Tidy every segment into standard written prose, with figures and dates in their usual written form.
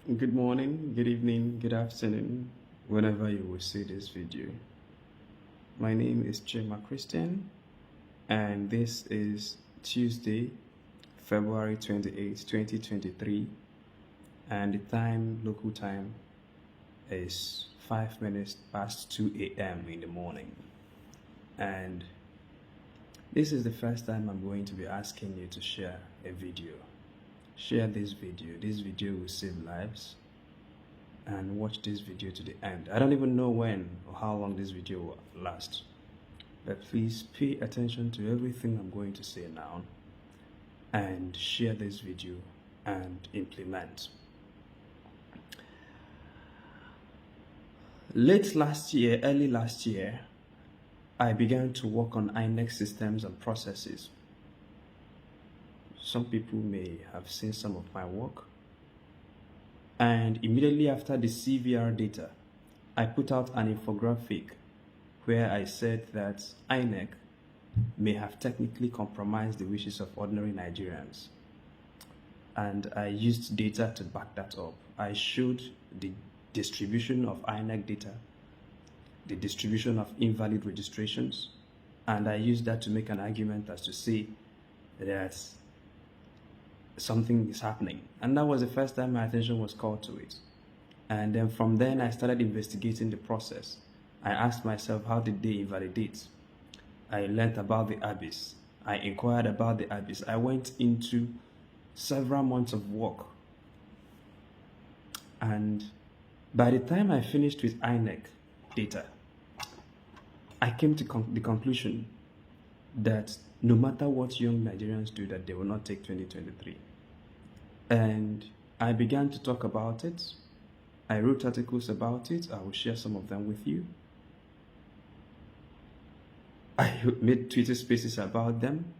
Good morning, good evening, good afternoon, whenever you will see this video. My name is Chima Christian, and this is Tuesday, February 28th, 2023, and the time, local time, is 5 minutes past 2 a.m. in the morning. And this is the first time I'm going to be asking you to share a video. Share this video. This video will save lives. And watch this video to the end. I don't even know when or how long this video will last, but please pay attention to everything I'm going to say now and share this video and implement. Early last year, I began to work on INEC systems and processes. Some people may have seen some of my work. And immediately after the CVR data, I put out an infographic where I said that INEC may have technically compromised the wishes of ordinary Nigerians. And I used data to back that up. I showed the distribution of INEC data, the distribution of invalid registrations, and I used that to make an argument as to say that something is happening. And that was the first time my attention was called to it. And then from then I started investigating the process. I asked myself, how did they invalidate? I learned about the abyss. I inquired about the abyss. I went into several months of work. And by the time I finished with INEC data, I came to the conclusion that no matter what young Nigerians do, that they will not take 2023. And I began to talk about it. I wrote articles about it. I will share some of them with you. I made Twitter spaces about them.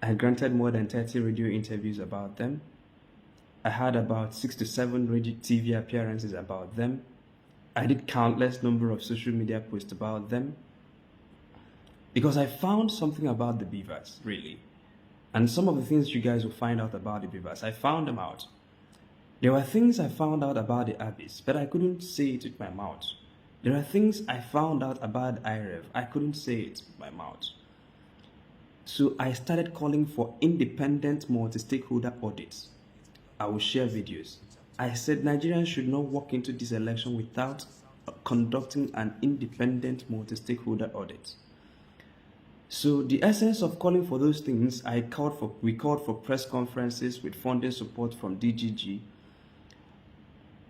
I granted more than 30 radio interviews about them. I had about 6 to 7 radio TV appearances about them. I did countless number of social media posts about them. Because I found something about the beavers, really. And some of the things you guys will find out about the beavers, I found them out. There were things I found out about the abyss, but I couldn't say it with my mouth. There are things I found out about IREV, I couldn't say it with my mouth. So I started calling for independent multi-stakeholder audits. I will share videos. I said Nigerians should not walk into this election without conducting an independent multi-stakeholder audit. So the essence of calling for those things, we called for press conferences with funding support from DGG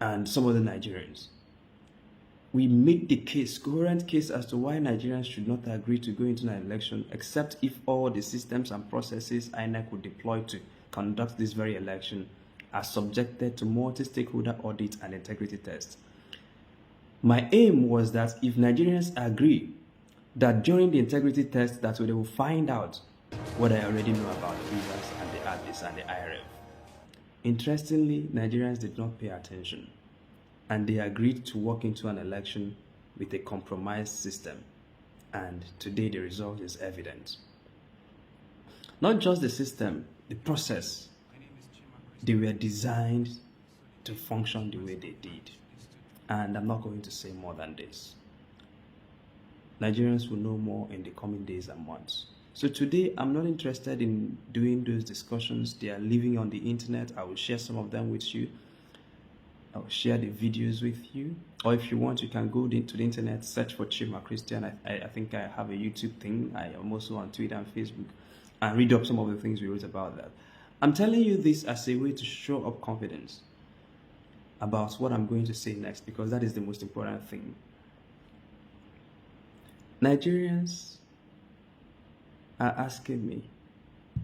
and some other Nigerians. We made the case, coherent case as to why Nigerians should not agree to go into an election except if all the systems and processes INEC would deploy to conduct this very election are subjected to multi-stakeholder audit and integrity tests. My aim was that if Nigerians agree that during the integrity test that they will find out what I already know about the beavers and the abyss and the IRF. Interestingly, Nigerians did not pay attention, and they agreed to walk into an election with a compromised system, and today the result is evident. Not just the system, the process. They were designed to function the way they did, and I'm not going to say more than this. Nigerians will know more in the coming days and months. So today, I'm not interested in doing those discussions. They are living on the internet. I will share some of them with you. I will share the videos with you. Or if you want, you can go to the internet, search for Chima Christian. I think I have a YouTube thing. I am also on Twitter and Facebook. And read up some of the things we wrote about that. I'm telling you this as a way to show up confidence about what I'm going to say next, because that is the most important thing. Nigerians are asking me,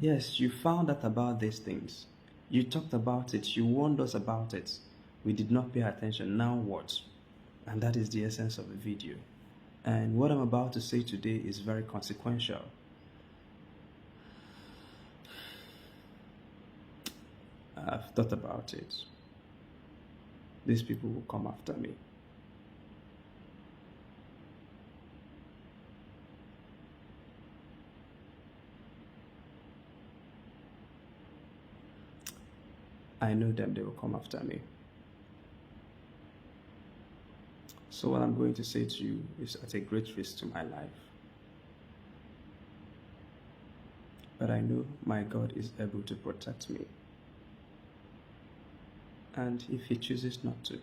yes, you found out about these things. You talked about it. You warned us about it. We did not pay attention. Now what? And that is the essence of the video. And what I'm about to say today is very consequential. I've thought about it. These people will come after me. I know them, they will come after me. So what I'm going to say to you is at a great risk to my life. But I know my God is able to protect me. And if he chooses not to,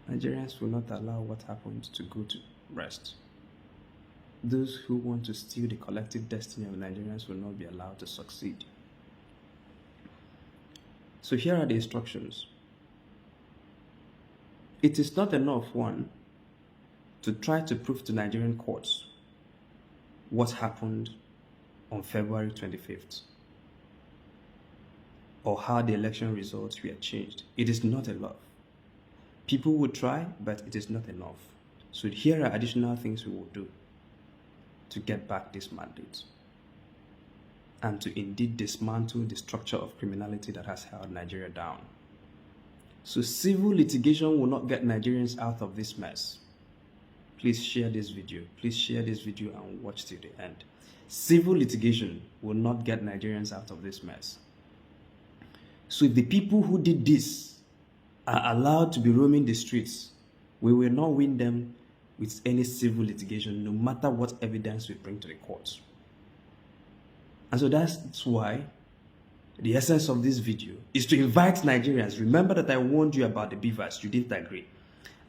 Nigerians will not allow what happened to go to rest. Those who want to steal the collective destiny of Nigerians will not be allowed to succeed. So here are the instructions. It is not enough, one, to try to prove to Nigerian courts what happened on February 25th or how the election results were changed. It is not enough. People will try, but it is not enough. So here are additional things we will do to get back this mandate and to indeed dismantle the structure of criminality that has held Nigeria down. So civil litigation will not get Nigerians out of this mess. Please share this video. Please share this video and watch till the end. Civil litigation will not get Nigerians out of this mess. So if the people who did this are allowed to be roaming the streets, we will not win them with any civil litigation, no matter what evidence we bring to the courts. And so that's why the essence of this video is to invite Nigerians. Remember that I warned you about the beavers. You didn't agree.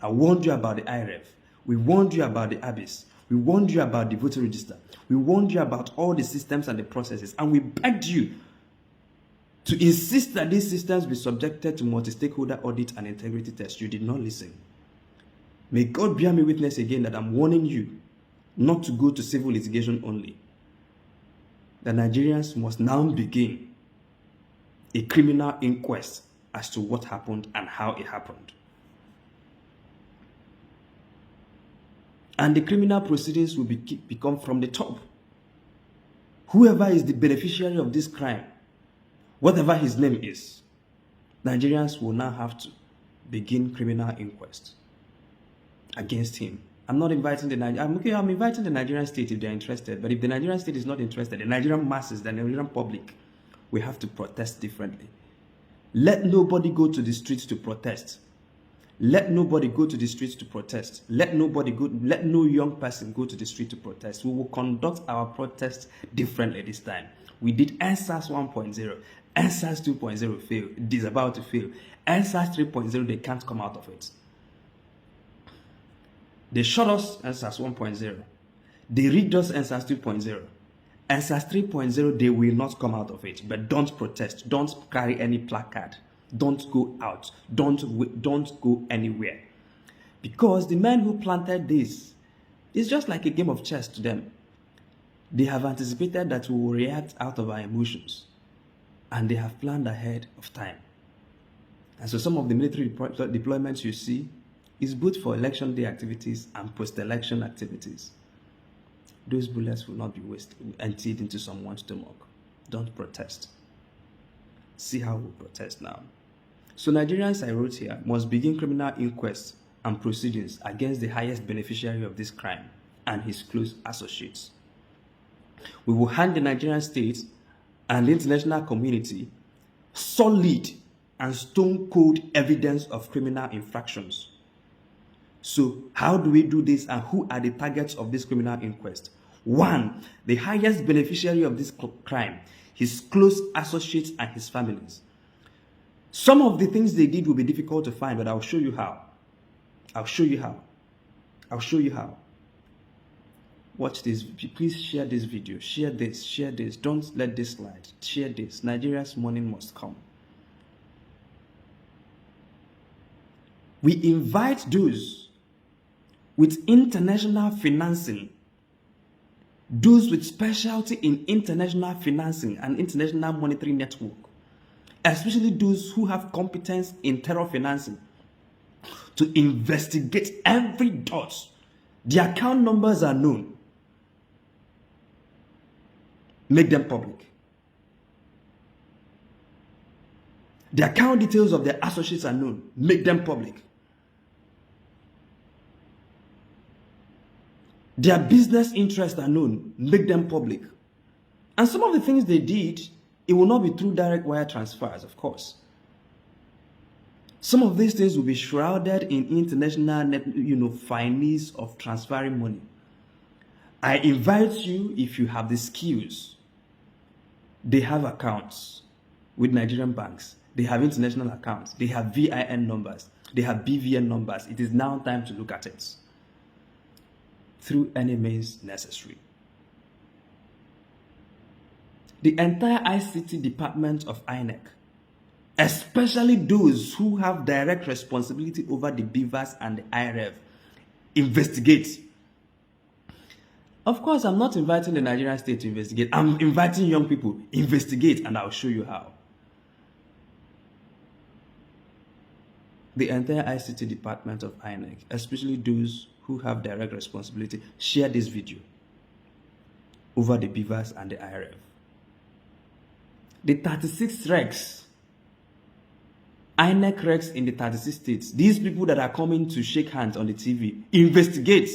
I warned you about the IREF. We warned you about the abyss. We warned you about the voter register. We warned you about all the systems and the processes. And we begged you to insist that these systems be subjected to multi-stakeholder audit and integrity tests. You did not listen. May God bear me witness again that I'm warning you not to go to civil litigation only. The Nigerians must now begin a criminal inquest as to what happened and how it happened. And the criminal proceedings will become from the top. Whoever is the beneficiary of this crime, whatever his name is, Nigerians will now have to begin criminal inquest against him. I'm not inviting the I'm inviting the Nigerian state if they're interested. But if the Nigerian state is not interested, the Nigerian masses, the Nigerian public, we have to protest differently. Let nobody go to the streets to protest. Let nobody go to the streets to protest. Let no young person go to the street to protest. We will conduct our protest differently this time. We did NSAS 1.0. NSAS 2.0 failed. It is about to fail. NSAS 3.0, they can't come out of it. They shot us NSAS 1.0. They rigged us NSAS 2.0. NSAS 3.0, they will not come out of it. But don't protest. Don't carry any placard. Don't go out. Don't go anywhere. Because the men who planted this is just like a game of chess to them. They have anticipated that we will react out of our emotions. And they have planned ahead of time. And so some of the military deployments you see is both for election day activities and post-election activities. Those bullets will not be emptied into someone's stomach. Don't protest. See how we protest now. So Nigerians, I wrote here, must begin criminal inquests and proceedings against the highest beneficiary of this crime and his close associates. We will hand the Nigerian state and the international community solid and stone-cold evidence of criminal infractions. So how do we do this and who are the targets of this criminal inquest? One, the highest beneficiary of this crime, his close associates and his families. Some of the things they did will be difficult to find, but I'll show you how. I'll show you how. I'll show you how. Watch this. Please share this video. Share this. Share this. Don't let this slide. Share this. Nigeria's morning must come. We invite those with international financing, those with specialty in international financing and international monetary network, especially those who have competence in terror financing, to investigate every dot. The account numbers are known. Make them public. The account details of their associates are known. Make them public. Their business interests are known. Make them public. And some of the things they did It will not be through direct wire transfers, of course. Some of these things will be shrouded in international finesse of transferring money. I invite you, if you have the skills, they have accounts with Nigerian banks. They have international accounts. They have VIN numbers. They have BVN numbers. It is now time to look at it through any means necessary. The entire ICT department of INEC, especially those who have direct responsibility over the BVAS and the IREV, investigate. Of course, I'm not inviting the Nigerian state to investigate. I'm inviting young people, investigate, and I'll show you how. The entire ICT department of INEC, especially those who have direct responsibility, share this video over the BVAS and the IREV. The 36 regs, INEC regs in the 36 states, these people that are coming to shake hands on the TV, investigate,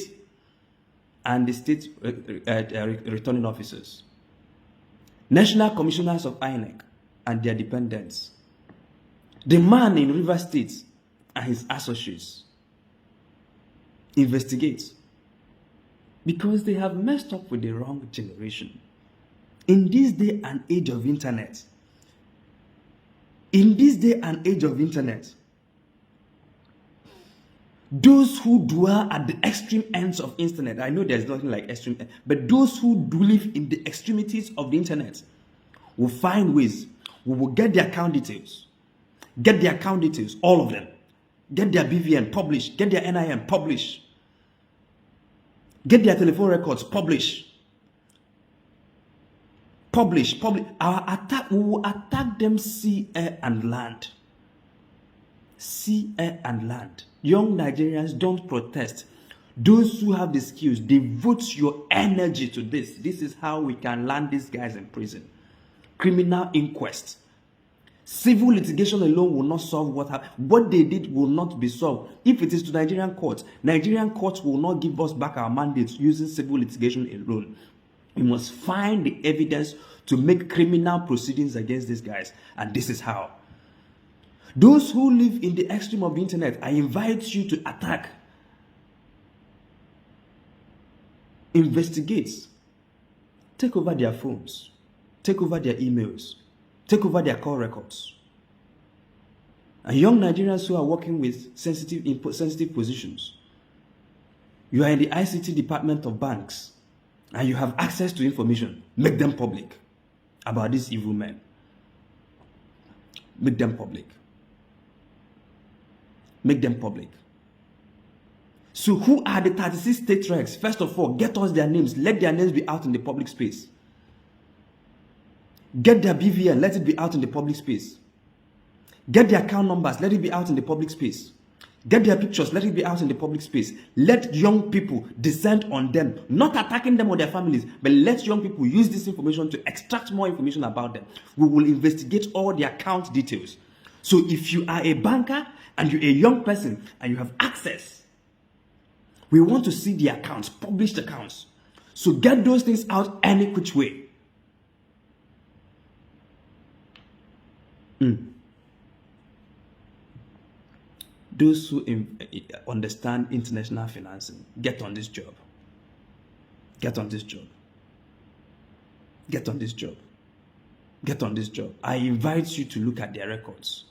and the state returning officers, national commissioners of INEC and their dependents, the man in River State and his associates, investigate, because they have messed up with the wrong generation. In this day and age of internet, those who dwell at the extreme ends of internet, I know there's nothing like extreme, but those who live in the extremities of the internet will find ways. We will get their account details, all of them. Get their BVN, publish. Get their NIN, publish. Get their telephone records, publish. Publish. Our attack, we will attack them sea, air, and land. Sea, air, and land. Young Nigerians, don't protest. Those who have the skills, devote your energy to this. This is how we can land these guys in prison. Criminal inquest. Civil litigation alone will not solve what happened. What they did will not be solved. If it is to Nigerian courts will not give us back our mandates using civil litigation alone. We must find the evidence to make criminal proceedings against these guys. And this is how. Those who live in the extreme of the internet, I invite you to attack. Investigate. Take over their phones. Take over their emails. Take over their call records. And young Nigerians who are working with sensitive positions, you are in the ICT department of banks, and you have access to information. Make them public about these evil men. Make them public. Make them public. So who are the 36 state regs? First of all, get us their names. Let their names be out in the public space. Get their BVN. Let it be out in the public space. Get their account numbers. Let it be out in the public space. Get their pictures. Let it be out in the public space. Let young people descend on them. Not attacking them or their families, but let young people use this information to extract more information about them. We will investigate all the account details. So if you are a banker and you're a young person and you have access, we want to see the accounts, published accounts. So get those things out any which way. Those who understand international financing, get on this job. Get on this job. Get on this job. Get on this job. I invite you to look at their records.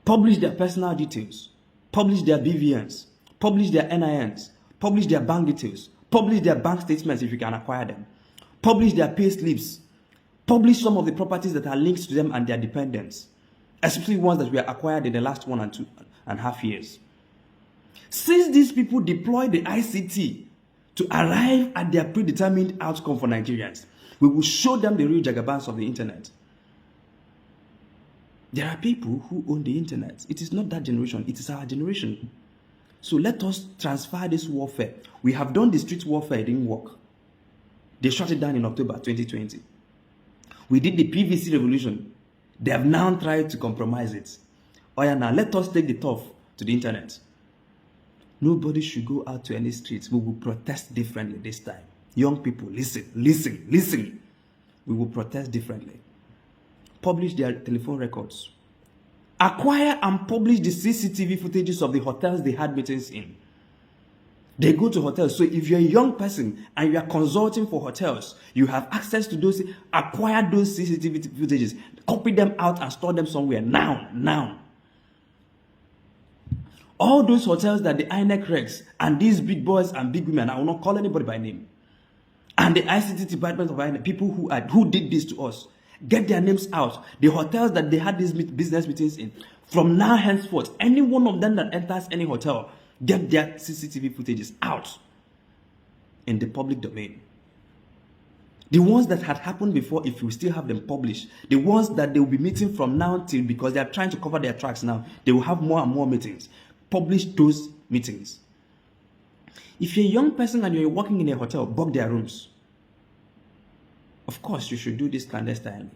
Publish their personal details. Publish their BVNs. Publish their NINs. Publish their bank details. Publish their bank statements if you can acquire them. Publish their pay slips. Publish some of the properties that are linked to them and their dependents, especially ones that were acquired in the last 1.5 years. Since these people deploy the ICT to arrive at their predetermined outcome for Nigerians, we will show them the real jagabans of the internet. There are people who own the internet. It is not that generation, it is our generation. So let us transfer this warfare. We have done the street warfare, it didn't work. They shut it down in October 2020. We did the PVC revolution. They have now tried to compromise it. Oh yeah, now let us take the tough to the internet. Nobody should go out to any streets. We will protest differently this time. Young people, listen. We will protest differently. publish their telephone records. Acquire and publish the CCTV footages of the hotels they had meetings in. They go to hotels. So if you're a young person and you are consulting for hotels, you have access to those. Acquire those CCTV footages. Copy them out and store them somewhere. Now. All those hotels that the INEC regs and these big boys and big women, I will not call anybody by name, and the ICT department of INEC, people who did this to us, get their names out. The hotels that they had these business meetings in, from now henceforth, any one of them that enters any hotel, get their CCTV footages out in the public domain. The ones that had happened before, if you still have them published, the ones that they will be meeting from now till, because they are trying to cover their tracks now, they will have more and more meetings. Publish those meetings. If you're a young person and you're working in a hotel, book their rooms. Of course, you should do this clandestinely.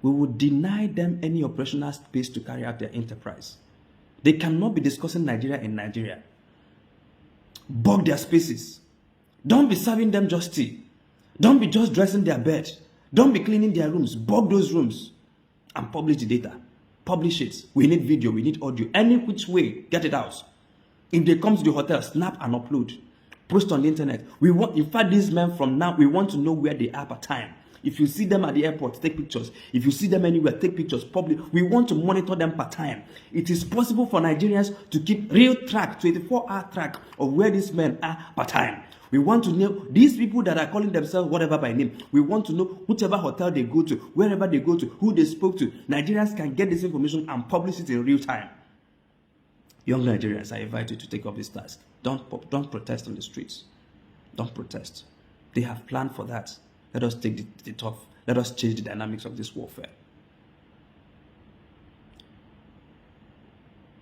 We would deny them any operational space to carry out their enterprise. They cannot be discussing Nigeria in Nigeria. Book their spaces. Don't be serving them just tea. Don't be just dressing their bed. Don't be cleaning their rooms. Book those rooms and publish the data. Publish it. We need video, we need audio. Any which way, get it out. If they come to the hotel, snap and upload. Post on the internet. We want, in fact, these men from now, we want to know where they are per time. If you see them at the airport, take pictures. If you see them anywhere, take pictures. Public. We want to monitor them per time. It is possible for Nigerians to keep real track, 24-hour track of where these men are per time. We want to know these people that are calling themselves whatever by name. We want to know whichever hotel they go to, wherever they go to, who they spoke to. Nigerians can get this information and publish it in real time. Young Nigerians, I invite you to take up this task. Don't protest on the streets. Don't protest. They have planned for that. Let us take it off. Let us change the dynamics of this warfare.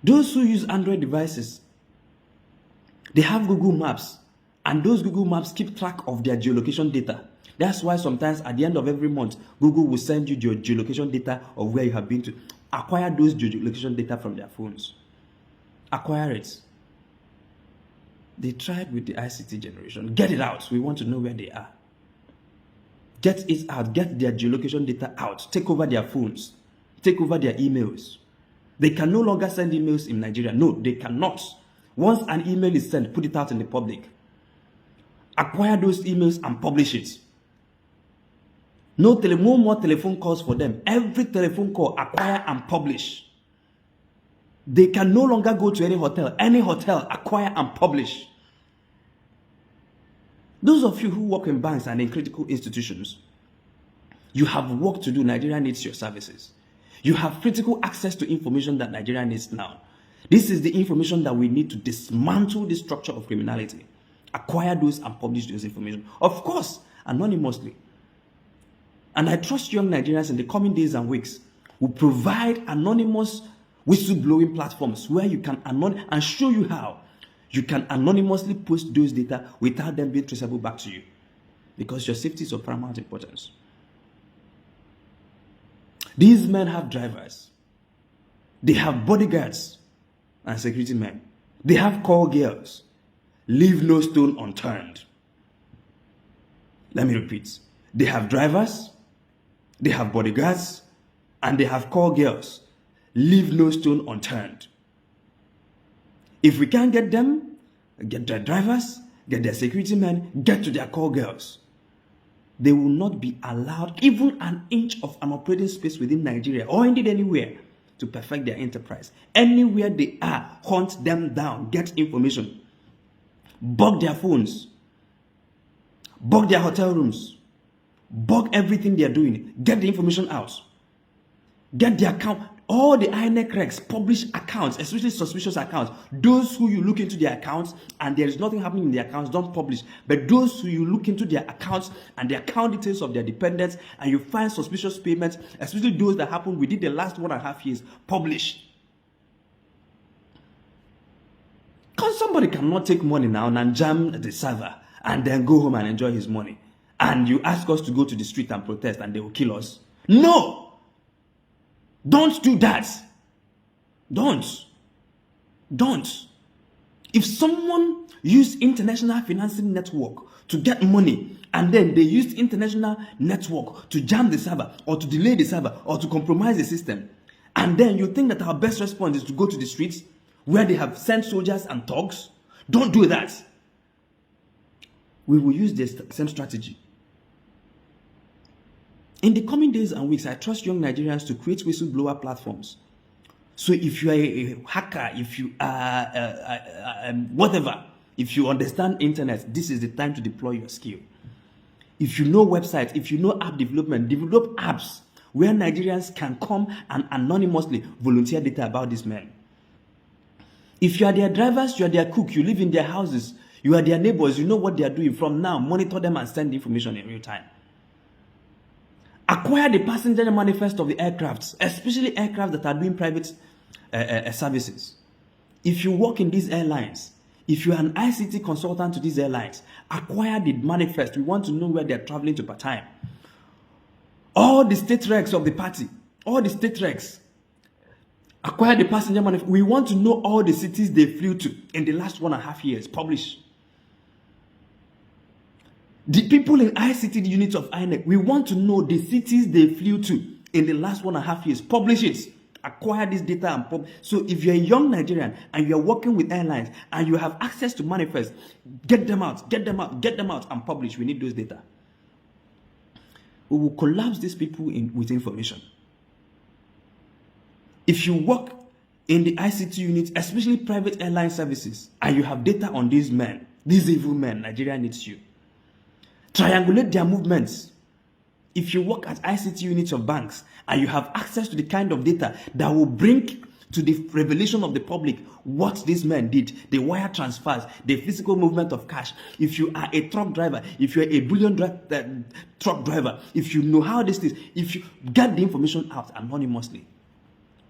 Those who use Android devices, they have Google Maps, and those Google Maps keep track of their geolocation data. That's why sometimes at the end of every month, Google will send you your geolocation data of where you have been to. Acquire those geolocation data from their phones. Acquire it. They tried with the ICT generation. Get it out. We want to know where they are. Get it out. Get their geolocation data out. Take over their phones. Take over their emails. They can no longer send emails in Nigeria. No, they cannot. Once an email is sent, put it out in the public. Acquire those emails and publish it. No more telephone calls for them. Every telephone call, acquire and publish. They can no longer go to any hotel, acquire and publish. Those of you who work in banks and in critical institutions, you have work to do. Nigeria needs your services. You have critical access to information that Nigeria needs now. This is the information that we need to dismantle the structure of criminality. Acquire those and publish those information. Of course, anonymously. And I trust young Nigerians in the coming days and weeks will provide anonymous whistleblowing platforms where you can and show you how you can anonymously post those data without them being traceable back to you, because your safety is of paramount importance. These men have drivers, they have bodyguards and security men, they have call girls. Leave no stone unturned. Let me repeat. They have drivers, they have bodyguards, and they have call girls. Leave no stone unturned. If we can't get them, get their drivers, get their security men, get to their call girls, they will not be allowed even an inch of an operating space within Nigeria or indeed anywhere to perfect their enterprise. Anywhere they are, hunt them down, get information. Bug their phones, bug their hotel rooms, bug everything they are doing. Get the information out. Get the account. All the INEC regs publish accounts, especially suspicious accounts. Those who you look into their accounts and there is nothing happening in their accounts, don't publish. But those who you look into their accounts and the account details of their dependents and you find suspicious payments, especially those that happened within the last 1.5 years, publish. Because somebody cannot take money now and jam the server and then go home and enjoy his money. And you ask us to go to the street and protest and they will kill us. No! Don't do that. Don't. If someone use international financing network to get money, and then they used international network to jam the server or to delay the server or to compromise the system. And then you think that our best response is to go to the streets where they have sent soldiers and thugs? Don't do that. We will use the same strategy. In the coming days and weeks, I trust young Nigerians to create whistleblower platforms. So if you are a hacker, if you are whatever, if you understand internet, this is the time to deploy your skill. If you know websites, if you know app development, develop apps where Nigerians can come and anonymously volunteer data about these men. If you are their drivers, you are their cook, you live in their houses, you are their neighbors, you know what they are doing. From now, monitor them and send information in real time. Acquire the passenger manifest of the aircrafts, especially aircraft that are doing private services. If you work in these airlines, if you are an ICT consultant to these airlines, acquire the manifest. We want to know where they are traveling to part-time. All the state regs of the party, all the state regs, acquire the passenger manifest. We want to know all the cities they flew to in the last 1.5 years. Publish. The people in ICT units of INEC, we want to know the cities they flew to in the last 1.5 years. Publish it. Acquire this data and so if you're a young Nigerian and you're working with airlines and you have access to manifest, get them out and publish. We need those data. We will collapse these people with information. If you work in the ICT unit, especially private airline services, and you have data on these men, these evil men, Nigeria needs you. Triangulate their movements. If you work at ICT units of banks and you have access to the kind of data that will bring to the revelation of the public what these men did, the wire transfers, the physical movement of cash. If you are a truck driver, if you're a bullion truck driver, if you know how this is, if you get the information out anonymously,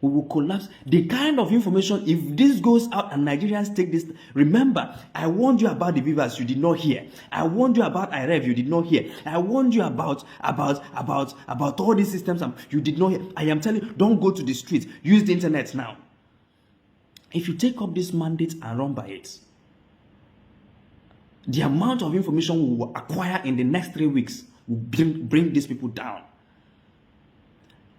we will collapse the kind of information. If this goes out and Nigerians take this, remember, I warned you about the Vivas, you did not hear. I warned you about IREV, you did not hear. I warned you about all these systems, you did not hear. I am telling you, don't go to the streets, use the internet now. If you take up this mandate and run by it, the amount of information we will acquire in the next 3 weeks will bring these people down.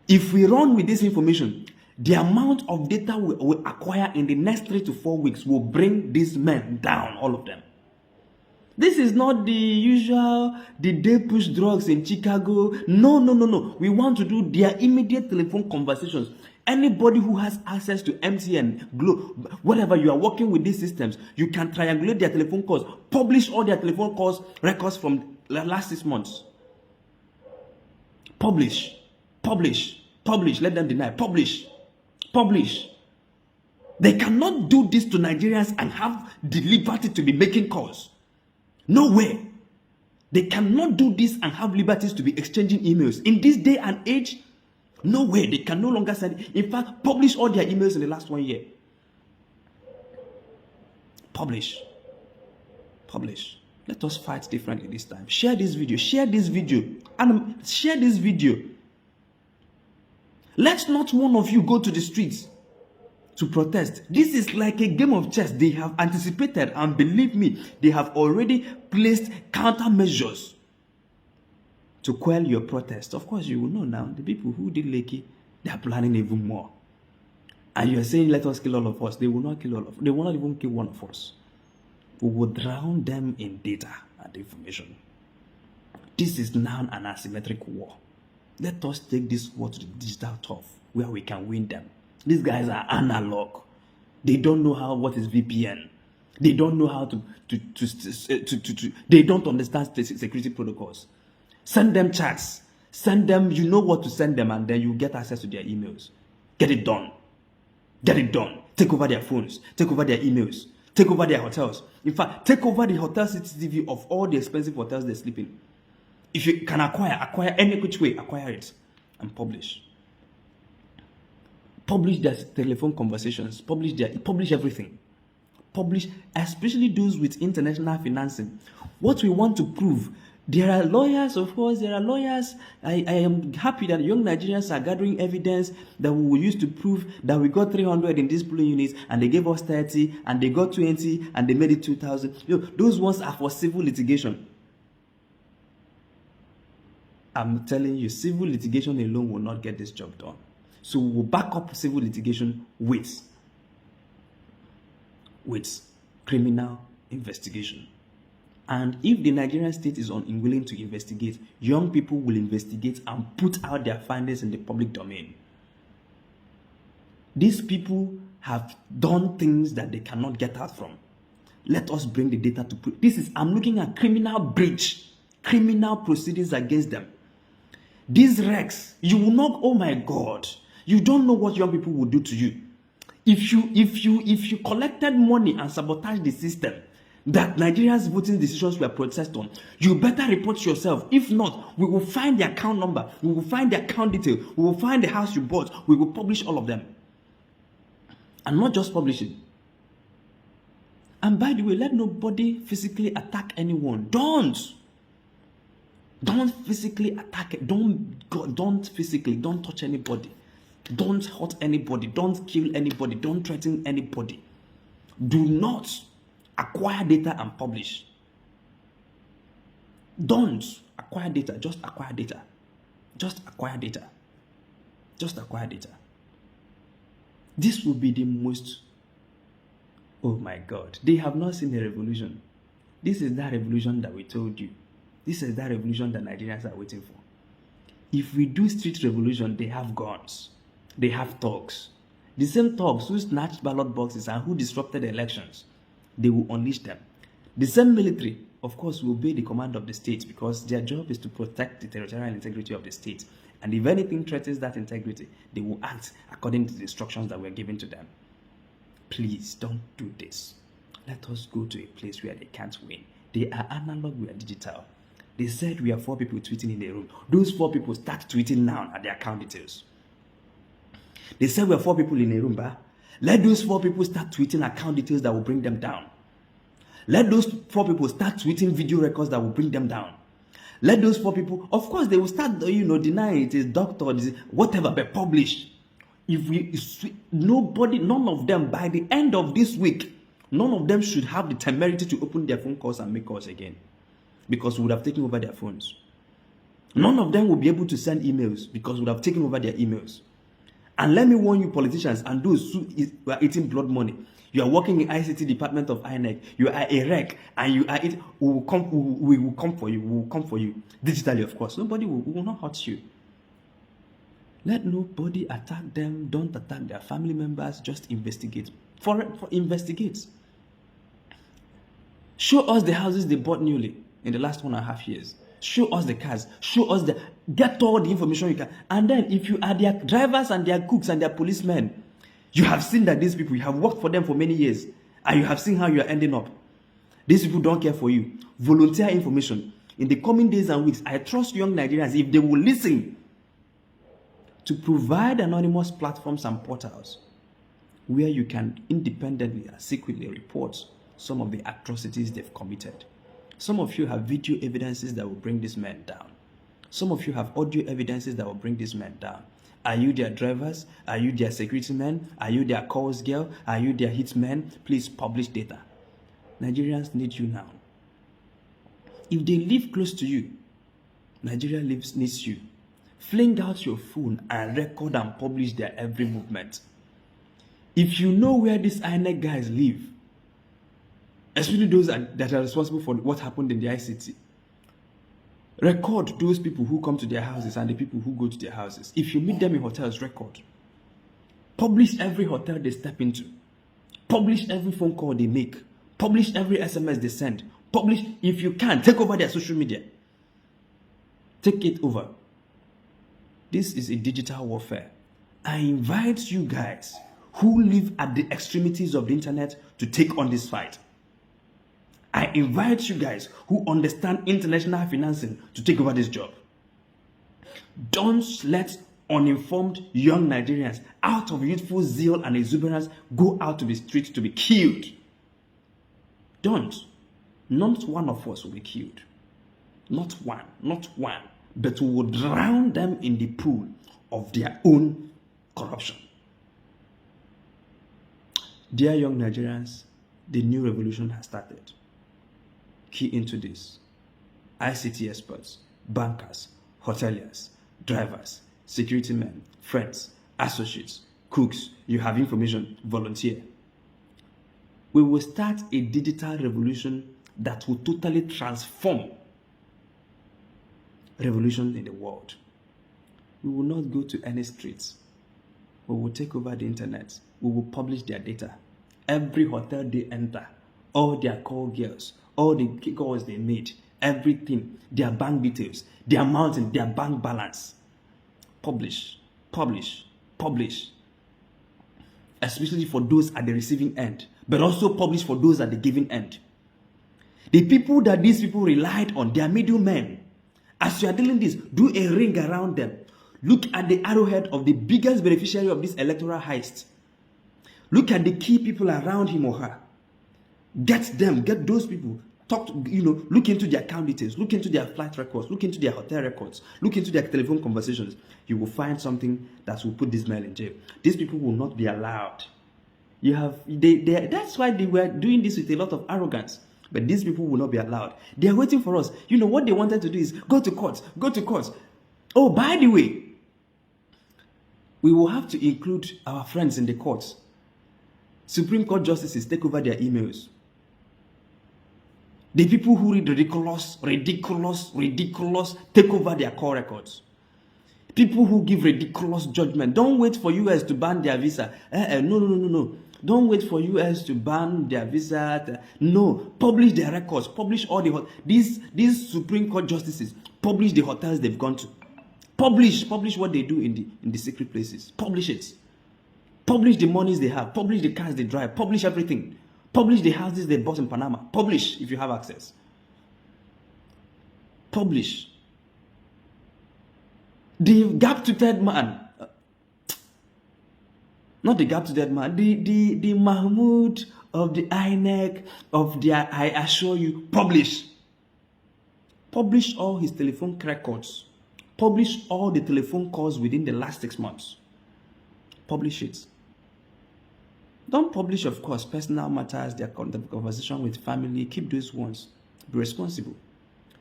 If we run with this information, the amount of data we will acquire in the next 3 to 4 weeks will bring these men down, all of them. This is not the usual, did they push drugs in Chicago? No. We want to do their immediate telephone conversations. Anybody who has access to MTN, Glo, whatever, you are working with these systems, you can triangulate their telephone calls, publish all their telephone calls, records from the last 6 months. Publish, let them deny, publish. They cannot do this to Nigerians and have the liberty to be making calls. No way. They cannot do this and have liberties to be exchanging emails. In this day and age, no way. They can no longer send. In fact, publish all their emails in the last 1 year. Publish. Let us fight differently this time. Share this video. And share this video. Let not one of you go to the streets to protest. This is like a game of chess. They have anticipated, and believe me, they have already placed countermeasures to quell your protest. Of course, you will know now, the people who did Lekki, they are planning even more. And you are saying, let us kill all of us. They will not kill all of us. They will not even kill one of us. We will drown them in data and information. This is now an asymmetric war. Let us take this war to the digital turf where we can win them. These guys are analog. They don't know what is VPN. They don't know how to they don't understand security protocols. Send them chats. Send them, you know what to send them, and then you get access to their emails. Get it done. Take over their phones. Take over their emails. Take over their hotels. In fact, take over the hotel CCTV of all the expensive hotels they sleep in. If you can acquire any which way, acquire it and publish. Publish their telephone conversations. Publish everything. Publish, especially those with international financing. What we want to prove. There are lawyers, of course. I am happy that young Nigerians are gathering evidence that we will use to prove that we got 300 in these polling units and they gave us 30 and they got 20 and they made it 2,000. Those ones are for civil litigation. I'm telling you, civil litigation alone will not get this job done. So we'll back up civil litigation with criminal investigation. And if the Nigerian state is unwilling to investigate, young people will investigate and put out their findings in the public domain. These people have done things that they cannot get out from. Let us bring the data to prove. I'm looking at criminal breach, criminal proceedings against them. These wrecks, you will not, oh my God, you don't know what young people will do to you. If you collected money and sabotaged the system that Nigerians' voting decisions were processed on, you better report yourself. If not, we will find the account number, we will find the account detail, we will find the house you bought, we will publish all of them. And not just publish it. And by the way, let nobody physically attack anyone. Don't physically attack it. Don't touch anybody. Don't hurt anybody. Don't kill anybody. Don't threaten anybody. Do not acquire data and publish. Don't acquire data. Just acquire data. Just acquire data. Just acquire data. This will be the most... Oh my God. They have not seen a revolution. This is that revolution that we told you. This is that revolution that Nigerians are waiting for. If we do street revolution, they have guns. They have thugs. The same thugs who snatched ballot boxes and who disrupted elections, they will unleash them. The same military, of course, will obey the command of the state because their job is to protect the territorial integrity of the state. And if anything threatens that integrity, they will act according to the instructions that were given to them. Please don't do this. Let us go to a place where they can't win. They are analog, we are digital. They said we are 4 people tweeting in a room. Those 4 people start tweeting now at their account details. They said we are 4 people in a room, but let those 4 people start tweeting account details that will bring them down. Let those 4 people start tweeting video records that will bring them down. Let those 4 people, of course, they will start, denying it is doctor, whatever, but publish. None of them, by the end of this week, none of them should have the temerity to open their phone calls and make calls again. Because we would have taken over their phones. None of them will be able to send emails because we would have taken over their emails. And let me warn you, politicians and those who are eating blood money. You are working in ICT department of INEC. You are a wreck, and you are it. We will come for you. We will come for you digitally, of course. Nobody will not hurt you. Let nobody attack them. Don't attack their family members. Just investigate. Investigate. Show us the houses they bought newly in the last 1.5 years. Show us the cars. Show us get all the information you can. And then if you are their drivers and their cooks and their policemen, you have seen that these people, you have worked for them for many years, and you have seen how you are ending up. These people don't care for you. Volunteer information. In the coming days and weeks, I trust young Nigerians, if they will listen, to provide anonymous platforms and portals where you can independently and secretly report some of the atrocities they've committed. Some of you have video evidences that will bring these men down. Some of you have audio evidences that will bring these men down. Are you their drivers? Are you their security men? Are you their calls girl? Are you their hitmen? Please publish data. Nigerians need you now. If they live close to you, Nigeria needs you. Fling out your phone and record and publish their every movement. If you know where these INEC guys live, especially those that are responsible for what happened in the ICT, record those people who come to their houses and the people who go to their houses. If you meet them in hotels, record. Publish every hotel they step into. Publish every phone call they make. Publish every SMS they send. Publish, if you can, take over their social media. Take it over. This is a digital warfare. I invite you guys who live at the extremities of the internet to take on this fight. I invite you guys who understand international financing to take over this job. Don't let uninformed young Nigerians, out of youthful zeal and exuberance, go out to the streets to be killed. Don't. Not one of us will be killed. Not one. But we will drown them in the pool of their own corruption. Dear young Nigerians, the new revolution has started. Key into this. ICT experts, bankers, hoteliers, drivers, security men, friends, associates, cooks. You have information, volunteer. We will start a digital revolution that will totally transform revolution in the world. We will not go to any streets. We will take over the internet. We will publish their data. Every hotel they enter, all their call girls, all the calls they made, everything, their bank details, their amount and their bank balance. Publish, publish, publish. Especially for those at the receiving end, but also publish for those at the giving end. The people that these people relied on, they are middlemen. As you are doing this, do a ring around them. Look at the arrowhead of the biggest beneficiary of this electoral heist. Look at the key people around him or her. Get them, get those people. Talk to, look into their account details, look into their flight records, look into their hotel records, look into their telephone conversations. You will find something that will put this man in jail. These people will not be allowed. That's why they were doing this with a lot of arrogance. But these people will not be allowed. They are waiting for us. What they wanted to do is go to court, go to court. Oh, by the way, we will have to include our friends in the courts. Supreme Court justices take over their emails. The people who read ridiculous, take over their call records. People who give ridiculous judgment. Don't wait for US to ban their visa. No. Don't wait for US to ban their visa. No. Publish their records. Publish all these Supreme Court justices. Publish the hotels they've gone to. Publish what they do in the secret places. Publish it. Publish the monies they have. Publish the cars they drive. Publish everything. Publish the houses they bought in Panama. Publish if you have access. Publish. The gap-toothed man. Not the gap-toothed man. The Mahmoud of the INEC of the I assure you. Publish. Publish all his telephone records. Publish all the telephone calls within the last 6 months. Publish it. Don't publish, of course, personal matters, their conversation with family. Keep those ones. Be responsible.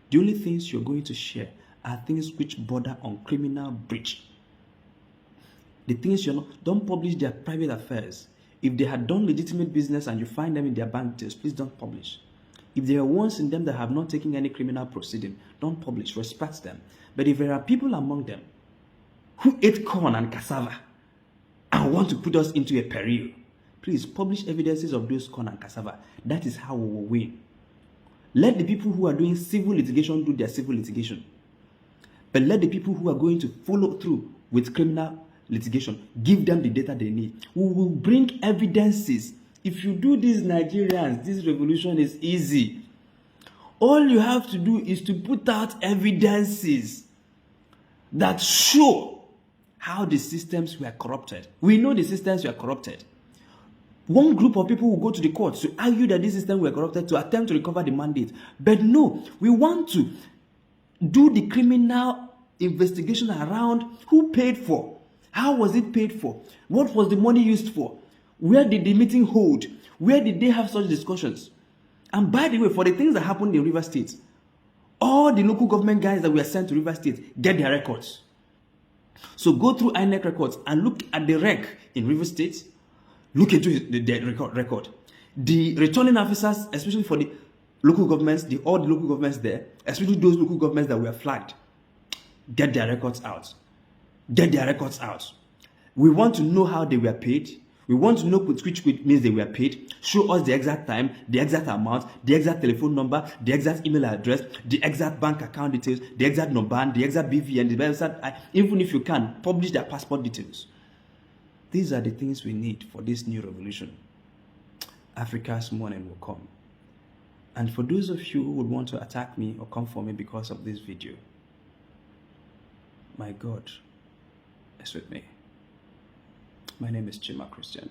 The only things you're going to share are things which border on criminal breach. The things don't publish their private affairs. If they had done legitimate business and you find them in their bank details, please don't publish. If there are ones in them that have not taken any criminal proceeding, don't publish. Respect them. But if there are people among them who ate corn and cassava and want to put us into a peril, please publish evidences of those corn and cassava. That is how we will win. Let the people who are doing civil litigation do their civil litigation. But let the people who are going to follow through with criminal litigation, give them the data they need. We will bring evidences. If you do this, Nigerians, this revolution is easy. All you have to do is to put out evidences that show how the systems were corrupted. We know the systems were corrupted. One group of people will go to the courts to argue that this system were corrupted to attempt to recover the mandate. But no, we want to do the criminal investigation around who paid for. How was it paid for? What was the money used for? Where did the meeting hold? Where did they have such discussions? And by the way, for the things that happened in River State, all the local government guys that were sent to River State get their records. So go through INEC records and look at the rec in River State. Look into the record. The returning officers, especially for the local governments, all the local governments there, especially those local governments that were flagged, get their records out. Get their records out. We want to know how they were paid. We want to know which means they were paid. Show us the exact time, the exact amount, the exact telephone number, the exact email address, the exact bank account details, the exact number, the exact BVN, the exact, even if you can, publish their passport details. These are the things we need for this new revolution. Africa's morning will come. And for those of you who would want to attack me or come for me because of this video, my God is with me. My name is Chima Christian.